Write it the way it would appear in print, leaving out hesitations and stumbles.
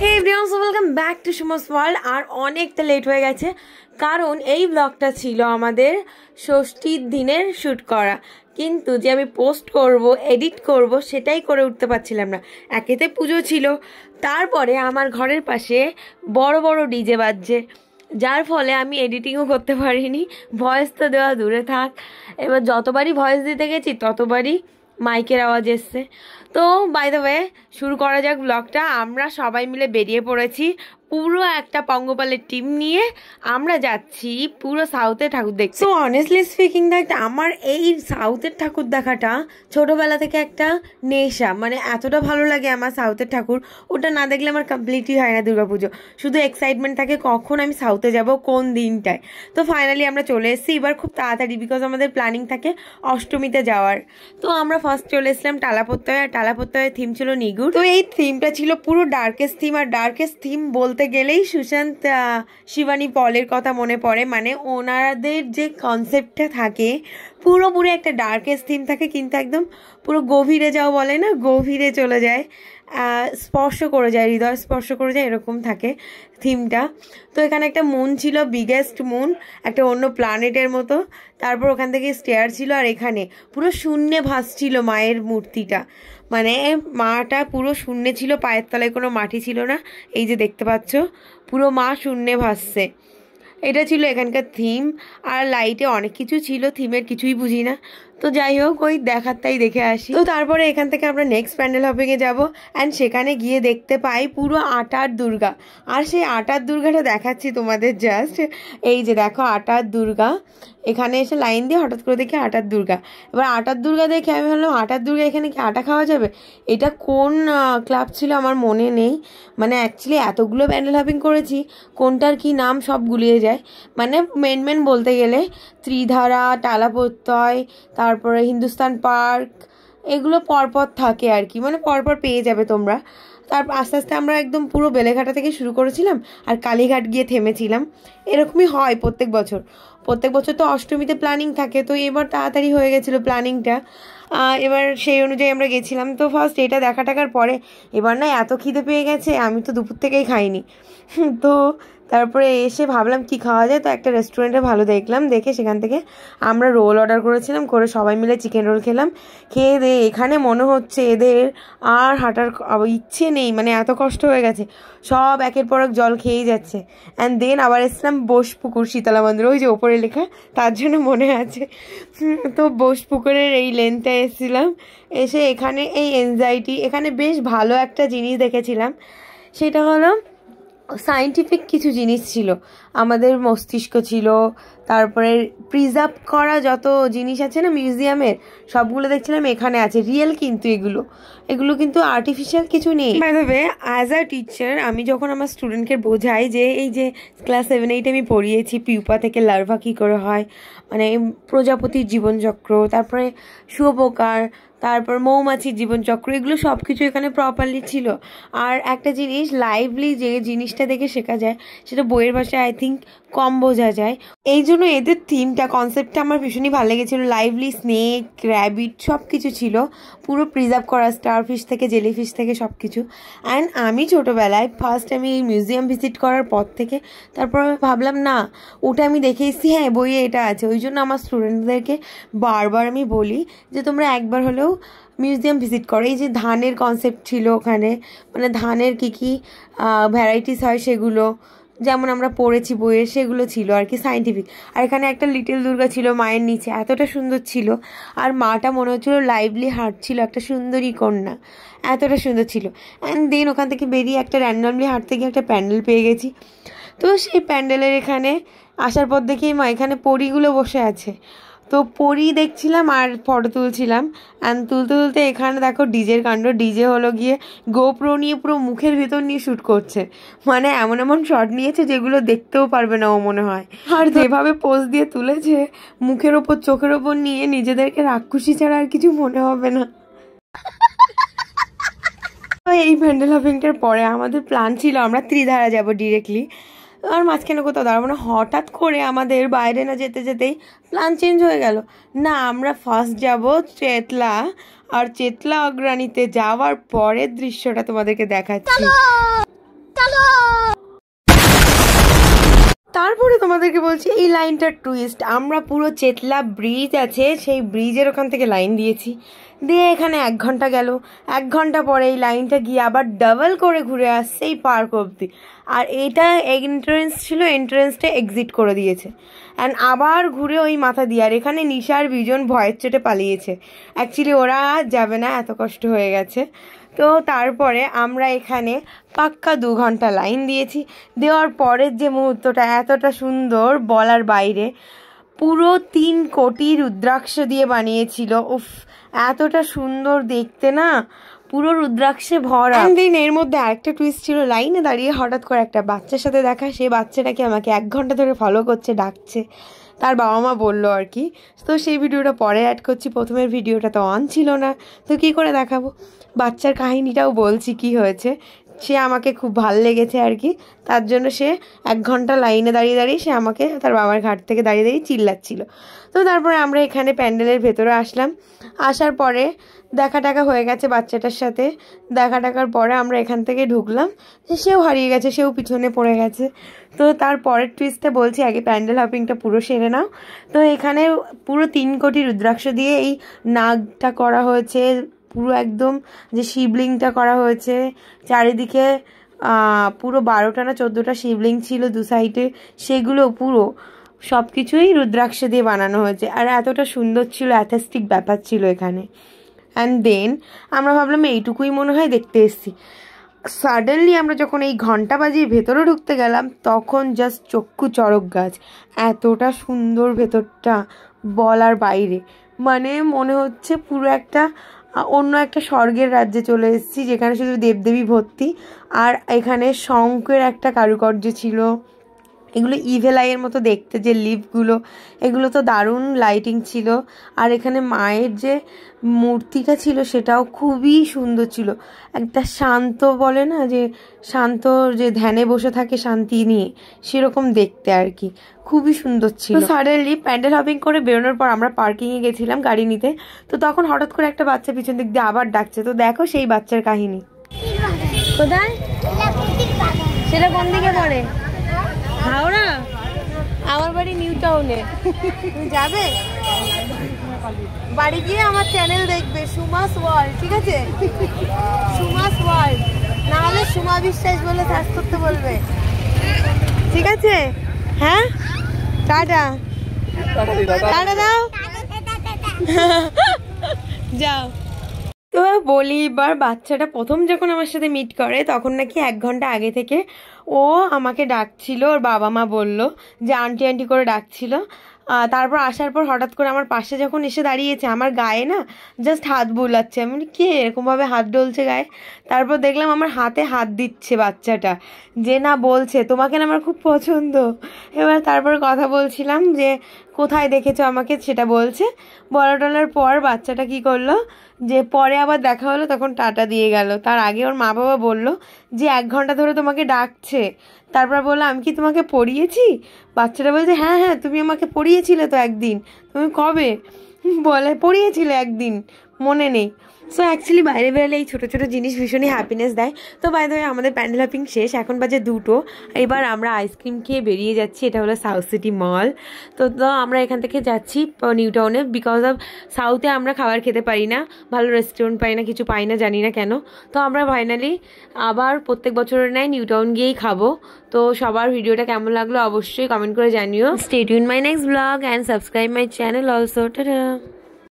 Hey everyone, so welcome back to sum's world. আর অনেকটা late হয়ে গেছে, কারণ এই ব্লগটা ছিল আমাদের ষষ্ঠীর দিনের শ্যুট করা, কিন্তু যে আমি পোস্ট করব, এডিট করব, সেটাই করে উঠতে পারছিলাম না। একেতে পুজো ছিল, তারপরে আমার ঘরের পাশে বড় বড় ডিজে বাজছে, যার ফলে আমি এডিটিংও করতে পারিনি। ভয়েস তো দেওয়া দূরে থাক, এবার যতবারই ভয়েস দিতে গেছি ততবারই মাইকের আওয়াজ এসছে। তো বাই দ্য ওয়ে, শুরু করা যাক ব্লগটা। আমরা সবাই মিলে বেরিয়ে পড়েছি, পুরো একটা পঙ্গপালের টিম নিয়ে আমরা যাচ্ছি পুরো সাউথের ঠাকুর দেখতে। সো অনেস্টলি স্পিকিং দ্যাট আমার এই সাউথের ঠাকুর দেখাটা ছোটোবেলা থেকে একটা নেশা, মানে এতটা ভালো লাগে আমার সাউথের ঠাকুর, ওটা না দেখলে আমার কমপ্লিটই হয় না দুর্গাপুজো। শুধু এক্সাইটমেন্ট থাকে কখন আমি সাউথে যাব, কোন দিনটায়। তো ফাইনালি আমরা চলে এসেছি এবার খুব তাড়াতাড়ি, বিকজ আমাদের প্ল্যানিং থাকে অষ্টমীতে যাওয়ার। তো আমরা ফার্স্ট চলে এসলাম টালাপত্তয়, আর টালাপত্তয়ের থিম ছিল নিগুর। তো এই থিমটা ছিল পুরো ডার্কেস্ট থিম, আর ডার্কেস্ট থিম বলতে গেলেই সুশান্ত শিবানী পলের কথা মনে পড়ে। মানে ওনাদের যে কনসেপ্টটা থাকে পুরোপুরি একটা ডার্কেস্ট থিম থাকে, কিন্তু একদম পুরো গভীরে যাও বলে না, গভীরে চলে যায়, স্পর্শ করে যায়, হৃদয় স্পর্শ করে যায়, এরকম থাকে থিমটা। তো এখানে একটা মুন ছিল, বিগেস্ট মুন, একটা অন্য প্ল্যানেটের মতো। তারপর ওখান থেকে স্টেয়ার ছিল, আর এখানে পুরো শূন্যে ভাসছিল মায়ের মূর্তিটা, মানে মাটা পুরো শূন্যে ছিল, পায়ের তলায় কোনো মাটি ছিল না। এই যে দেখতে পাচ্ছ, পুরো মা শূন্যে ভাসছে। এটা ছিল এখানকার থিম। আর লাইটে অনেক কিছু ছিল, থিমের কিছুই বুঝি না। তো যাই হোক, ওই দেখার তাই দেখে আসি। তো তারপরে এখান থেকে আমরা নেক্সট প্যান্ডেল হপিংয়ে যাব, অ্যান্ড সেখানে গিয়ে দেখতে পাই পুরো আটার দুর্গা। আর সেই আটার দুর্গাটা দেখাচ্ছি তোমাদের, জাস্ট এই যে দেখো আটার দুর্গা। এখানে এসে লাইন দিয়ে হঠাৎ করে দেখি আটার দুর্গা। এবার আটার দুর্গা দেখে আমি ভাবলাম আটার দুর্গা, এখানে কি আটা খাওয়া যাবে? এটা কোন ক্লাব ছিল আমার মনে নেই, মানে অ্যাকচুয়ালি এতগুলো প্যান্ডেল হপিং করেছি, কোনটার কি নাম সব গুলিয়ে যায়। মানে মেন বলতে গেলে ত্রিধারা, টালাপত্তয়, তারপরে হিন্দুস্তান পার্ক, এগুলো পরপর থাকে আর কি, মানে পরপর পেয়ে যাবে তোমরা। তারপর আস্তে আস্তে আমরা একদম পুরো বেলেঘাটা থেকে শুরু করেছিলাম, আর কালীঘাট গিয়ে থেমেছিলাম। এরকমই হয় প্রত্যেক বছর। তো অষ্টমীতে প্ল্যানিং থাকে, তো এবার তাড়াতাড়ি হয়ে গেছিলো প্ল্যানিংটা। এবার সেই অনুযায়ী আমরা গেছিলাম। তো ফার্স্ট এটা টাকার পরে এবার না এত খিদে পেয়ে গেছে, আমি তো দুপুর থেকেই খাইনি। তো তারপরে এসে ভাবলাম কি খাওয়া যায়, তো একটা রেস্টুরেন্টে ভালো দেখলাম, দেখে সেখান থেকে আমরা রোল অর্ডার করেছিলাম, করে সবাই মিলে চিকেন রোল খেলাম। খেয়ে দিয়ে এখানে মনে হচ্ছে এদের আর হাঁটার ইচ্ছে নেই, মানে এত কষ্ট হয়ে গেছে, সব একের পর এক জল খেয়েই যাচ্ছে। অ্যান্ড দেন আবার এসলাম বোসপুকুর শীতলা মন্দির, ওই যে ওপরে লেখা, তার জন্য মনে আছে। তো বোসপুকুরের এই লেনটা এসেছিলাম। এসে এখানে এই এনজাইটি, এখানে বেশ ভালো একটা জিনিস দেখেছিলাম, সেটা হলো সায়েন্টিফিক কিছু জিনিস ছিল, আমাদের মস্তিষ্ক ছিল, তারপরে প্রিজার্ভ করা যত জিনিস আছে না মিউজিয়ামের, সবগুলো দেখছিলাম এখানে আছে, রিয়েল কিন্তু এগুলো কিন্তু আর্টিফিশিয়াল কিছু নেই। By the way, as a teacher আমি যখন আমার স্টুডেন্টকে বোঝাই যে এই যে ক্লাস 7-8 আমি পড়িয়েছি পিউপা থেকে লার্ভা কী করে হয়, মানে প্রজাপতির জীবনচক্র, তারপরে শুয়োপোকার, তারপর মৌমাছির জীবনচক্র, এগুলো সব কিছু এখানে প্রপারলি ছিল। আর একটা জিনিস লাইভলি যে জিনিসটা দেখে শেখা যায়, সেটা বইয়ের ভাষায় আই থিঙ্ক কম বোঝা যায়। এই জন্য এদের থিমটা, কনসেপ্টটা আমার ভীষণই ভালো লেগেছিলো। লাইভলি স্নেক, র্যাবিট সব কিছু ছিল, পুরো প্রিজার্ভ করা, স্টারফিশ থেকে জেলিফিশ থেকে সব কিছু। অ্যান্ড আমি ছোটোবেলায় ফার্স্ট আমি এই মিউজিয়াম ভিজিট করার পর থেকে তারপর ভাবলাম না, ওটা আমি দেখে এসেছি, হ্যাঁ বইয়ে এটা আছে। ওই জন্য আমার স্টুডেন্টদেরকে বারবার আমি বলি যে তোমরা একবার হলেও মিউজিয়াম ভিজিট করো। এই যে ধানের কনসেপ্ট ছিল ওখানে, মানে ধানের কী ভ্যারাইটিস হয় সেগুলো, যেমন আমরা পড়েছি বইয়ে, সেগুলো ছিল আর কি সায়েন্টিফিক। আর এখানে একটা লিটল দুর্গা ছিল মায়ের নিচে, এতটা সুন্দর ছিল। আর মাটা মনে হচ্ছিলো লাইভলি হাঁটছিল, একটা সুন্দরী কন্যা, এতটা সুন্দর ছিল। অ্যান্ড দেন ওখান থেকে বেরিয়ে একটা র্যান্ডমলি হাঁটতে গিয়ে একটা প্যান্ডেল পেয়ে গেছি। তো সেই প্যান্ডেলের এখানে আসার পর দেখি মা এখানে পরীগুলো বসে আছে, তো পরী দেখছিলাম আর ফটো তুলছিলাম। অ্যান্ড তুলতে এখানে দেখো ডিজের কাণ্ড। ডিজে হলো গিয়ে গোপ্রো নিয়ে পুরো মুখের ভেতর নিয়ে শ্যুট করছে, মানে এমন শট নিয়েছে যেগুলো দেখতেও পারবে না ও মনে হয়। আর যেভাবে পোজ দিয়ে তুলেছে, মুখের ওপর চোখের ওপর নিয়ে, নিজেদেরকে রাক্ষসী ছাড়া আর কিছু মনে হবে না। তো এই প্যান্ডেল হপিংটার পরে আমাদের প্ল্যান ছিল আমরা ত্রিধারা যাব ডিরেক্টলি। আর মাঝখানে কোথাও দাঁড়াবো না। হঠাৎ করে আমাদের বাইরে না যেতে যেতেই প্ল্যান চেঞ্জ হয়ে গেল। না, আমরা ফার্স্ট যাব চেতলা, আর চেতলা অগ্রাণীতে যাওয়ার পরের দৃশ্যটা তোমাদেরকে দেখাচ্ছি। তারপরে তোমাদেরকে বলছি এই লাইনটার টুইস্ট। আমরা পুরো চেতলা ব্রিজ আছে, সেই ব্রিজের ওখান থেকে লাইন দিয়েছি, দিয়ে এখানে 1 ঘন্টা গেল। 1 ঘন্টা পরে এই লাইনটা গিয়ে আবার ডাবল করে ঘুরে আসছে এই পার্ক অবধি। আর এইটা এন্ট্রেন্স ছিল, এন্ট্রেন্সটা এক্সিট করে দিয়েছে অ্যান্ড আবার ঘুরে ওই মাথা দিয়ে। আর এখানে নিশার বিজন ভয়ের চোটে পালিয়েছে। অ্যাকচুয়ালি ওরা যাবে না, এত কষ্ট হয়ে গেছে। তো তারপরে আমরা এখানে পাক্কা 2 ঘন্টা লাইন দিয়েছি। দেওয়ার পরের যে মুহূর্তটা এতটা সুন্দর বলার বাইরে, পুরো 3 কোটি রুদ্রাক্ষ দিয়ে বানিয়েছিল। উফ, এতটা সুন্দর দেখতে না, পুরো রুদ্রাক্ষে ভরা। দিন এর মধ্যে আরেকটা টুইস্ট ছিল, লাইনে দাঁড়িয়ে হঠাৎ করে একটা বাচ্চার সাথে দেখা। সেই বাচ্চাটাকে আমাকে 1 ঘন্টা ধরে ফলো করছে, ডাকছে, তার বাবা মা বললো আর কি। তো সেই ভিডিওটা পরে অ্যাড করছি, প্রথমের ভিডিওটা তো অন ছিল না, তো কী করে দেখাবো। বাচ্চার কাহিনিটাও বলছি কি হয়েছে। সে আমাকে খুব ভাল লেগেছে আর কি, তার জন্য সে 1 ঘন্টা লাইনে দাঁড়িয়ে দাঁড়িয়ে সে আমাকে তার বাবার ঘাট থেকে দাঁড়িয়ে দাঁড়িয়ে চিল্লাচ্ছিল। তো তারপরে আমরা এখানে প্যান্ডেলের ভেতরে আসলাম। আসার পরে দেখা টাকা হয়ে গেছে বাচ্চাটার সাথে। দেখা টাকার পরে আমরা এখান থেকে ঢুকলাম, সেও হারিয়ে গেছে, সেও পিছনে পড়ে গেছে। তো তার পরের টুইস্টে বলছি, আগে প্যান্ডেল হপিংটা পুরো সেরে নাও। তো এখানে পুরো 3 কোটি রুদ্রাক্ষ দিয়ে এই নাগটা করা হয়েছে, পুরো একদম যে শিবলিংটা করা হয়েছে। চারিদিকে পুরো 12টা না 14টা শিবলিং ছিল 2 সাইডে, সেগুলো পুরো সব কিছুই রুদ্রাক্ষ দিয়ে বানানো হয়েছে। আর এতটা সুন্দর ছিল, অ্যাথেস্টিক ব্যাপার ছিল এখানে। অ্যান্ড দেন আমরা ভাবলাম এইটুকুই মনে হয় দেখতে এসেছি। সাডেনলি আমরা যখন এই ঘন্টা বাজিয়ে ভেতরে ঢুকতে গেলাম, তখন জাস্ট চক্ষু চড়ক গাছ। এতটা সুন্দর ভেতরটা বলার বাইরে, মানে মনে হচ্ছে পুরো একটা অন্য একটা স্বর্গের রাজ্যে চলে এসেছি, যেখানে শুধু দেবদেবী ভর্তি। আর এখানে শঙ্খের একটা কারুকার্য ছিল, এগুলো ইভেল আইয়ের মতো দেখতে, যে লিফগুলো, এগুলো তো দারুণ লাইটিং ছিল। আর এখানে মায়ের যে মূর্তিটা ছিল সেটাও খুবই সুন্দর ছিল, একটা শান্ত বলে না, যে শান্ত, যে ধ্যানে বসে থাকে শান্তি নিয়ে, সেরকম দেখতে আর কি, খুবই সুন্দর ছিল। সাডেনলি প্যান্ডেল হপিং করে বেরোনোর পর আমরা পার্কিংয়ে গেছিলাম গাড়ি নিতে। তো তখন হঠাৎ করে একটা বাচ্চা পিছন দিক দিয়ে আবার ডাকছে। তো দেখো সেই বাচ্চার কাহিনী। কোথায় সেটা, কোন দিকে পড়ে? হাওড়া? আমার বাড়ি নিউ টাউনে। তুমি যাবে? বাড়ি গিয়ে আমার চ্যানেল দেখবে, সুমাস ওয়ার্ল্ড, ঠিক আছে? সুমাস ওয়ার্ল্ড, না হলে সুমা বিশ্বাস বলে সার্চ করতে বলবে, ঠিক আছে? হ্যাঁ, টাটা। টাটা দাও, যাও। তো বলি, এবার বাচ্চাটা প্রথম যখন আমার সাথে মিট করে, তখন নাকি 1 ঘন্টা আগে থেকে ও আমাকে ডাকছিল, ওর বাবা মা বললো যে আন্টি আন্টি করে ডাকছিল। তারপর আসার পর হঠাৎ করে আমার পাশে যখন এসে দাঁড়িয়েছে, আমার গায়ে না জাস্ট হাত বুলাচ্ছে। আমি বলি, কে এরকমভাবে হাত ডলছে গায়ে? তারপর দেখলাম আমার হাতে হাত দিচ্ছে বাচ্চাটা, যে না বলছে তোমাকে না আমার খুব পছন্দ। এবার তারপর কথা বলছিলাম যে কোথায় দেখেছো আমাকে, সেটা বলছে। বলা টলার পর বাচ্চাটা কি করলো, যে পরে আবার দেখা হলো, তখন টাটা দিয়ে গেল। তার আগে ওর মা বাবা বললো যে 1 ঘন্টা ধরে তোমাকে ডাকছে। তারপর বললো, আমি কি তোমাকে পড়িয়েছি? বাচ্চাটা বলছে, হ্যাঁ হ্যাঁ, তুমি আমাকে পড়িয়েছিলে তো একদিন। তুমি কবে? বলে, পড়িয়েছিলে একদিন, মনে নেই। সো অ্যাকচুয়ালি বাইরে বেরোলে এই ছোটো ছোটো জিনিস ভীষণই হ্যাপিনেস দেয়। তো বাই দ্য ওয়ে, আমাদের প্যান্ডেল হপিং শেষ, এখন বাজে 2টো। এবার আমরা আইসক্রিম খেয়ে বেরিয়ে যাচ্ছি। এটা হলো সাউথ সিটি মল। তো আমরা এখান থেকে যাচ্ছি নিউ টাউনে, বিকজ অফ সাউথে আমরা খাবার খেতে পারি না, ভালো রেস্টুরেন্ট পাই না, কিছু পাই না, জানি না কেন। তো আমরা ফাইনালি আবার প্রত্যেক বছরের ন্যায় নিউ টাউন গিয়েই খাবো। তো সবার ভিডিওটা কেমন লাগলো অবশ্যই কমেন্ট করে জানিও। Stay tune my next blog and subscribe my channel also. Tata.